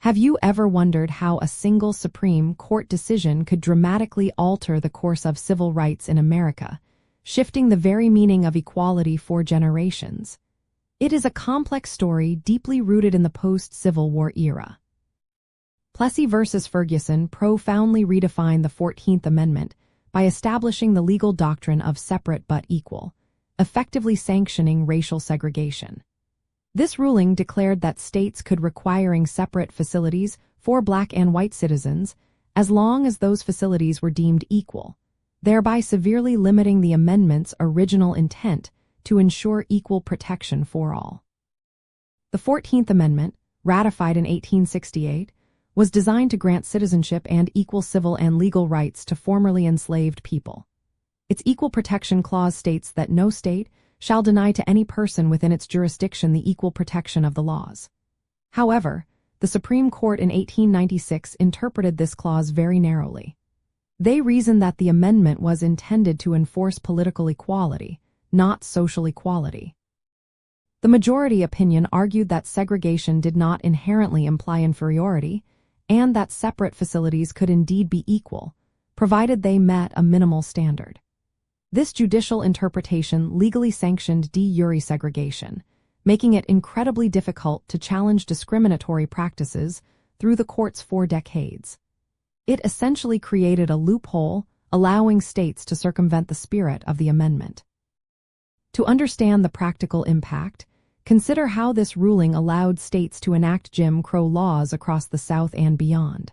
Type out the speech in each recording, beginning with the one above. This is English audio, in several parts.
Have you ever wondered how a single Supreme Court decision could dramatically alter the course of civil rights in America, shifting the very meaning of equality for generations? It is a complex story deeply rooted in the post-Civil War era. Plessy versus Ferguson profoundly redefined the 14th Amendment by establishing the legal doctrine of separate but equal, effectively sanctioning racial segregation. This ruling declared that states could requiring separate facilities for Black and white citizens as long as those facilities were deemed equal, thereby severely limiting the amendment's original intent to ensure equal protection for all. The 14th Amendment, ratified in 1868, was designed to grant citizenship and equal civil and legal rights to formerly enslaved people. Its Equal Protection Clause states that no state shall deny to any person within its jurisdiction the equal protection of the laws. However, the Supreme Court in 1896 interpreted this clause very narrowly. They reasoned that the amendment was intended to enforce political equality, not social equality. The majority opinion argued that segregation did not inherently imply inferiority, and that separate facilities could indeed be equal, provided they met a minimal standard. This judicial interpretation legally sanctioned de jure segregation, making it incredibly difficult to challenge discriminatory practices through the courts for decades. It essentially created a loophole, allowing states to circumvent the spirit of the amendment. To understand the practical impact, consider how this ruling allowed states to enact Jim Crow laws across the South and beyond.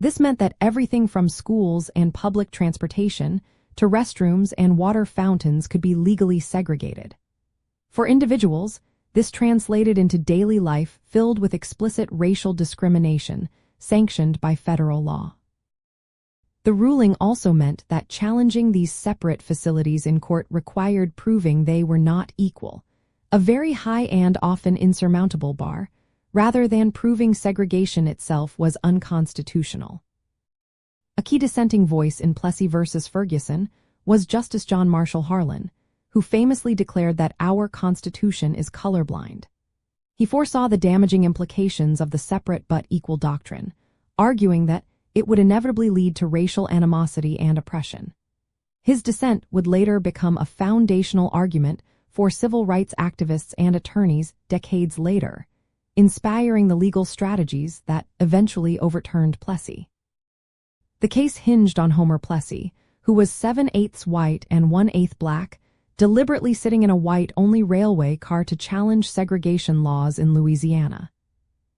This meant that everything from schools and public transportation to restrooms and water fountains could be legally segregated. For individuals, this translated into daily life filled with explicit racial discrimination sanctioned by federal law. The ruling also meant that challenging these separate facilities in court required proving they were not equal, a very high and often insurmountable bar, rather than proving segregation itself was unconstitutional. A key dissenting voice in Plessy versus Ferguson was Justice John Marshall Harlan, who famously declared that our Constitution is colorblind. He foresaw the damaging implications of the separate but equal doctrine, arguing that it would inevitably lead to racial animosity and oppression. His dissent would later become a foundational argument for civil rights activists and attorneys decades later, inspiring the legal strategies that eventually overturned Plessy. The case hinged on Homer Plessy, who was 7/8 white and 1/8 Black, deliberately sitting in a white-only railway car to challenge segregation laws in Louisiana.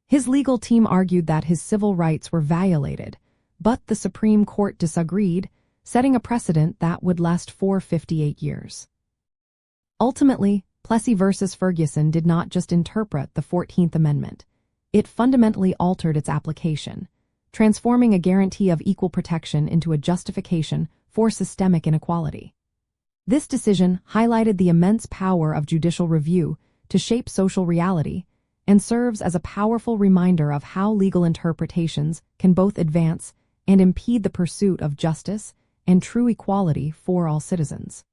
His legal team argued that his civil rights were violated, but the Supreme Court disagreed, setting a precedent that would last for 58 years. Ultimately, Plessy versus Ferguson did not just interpret the 14th Amendment. It fundamentally altered its application, transforming a guarantee of equal protection into a justification for systemic inequality. This decision highlighted the immense power of judicial review to shape social reality and serves as a powerful reminder of how legal interpretations can both advance and impede the pursuit of justice and true equality for all citizens.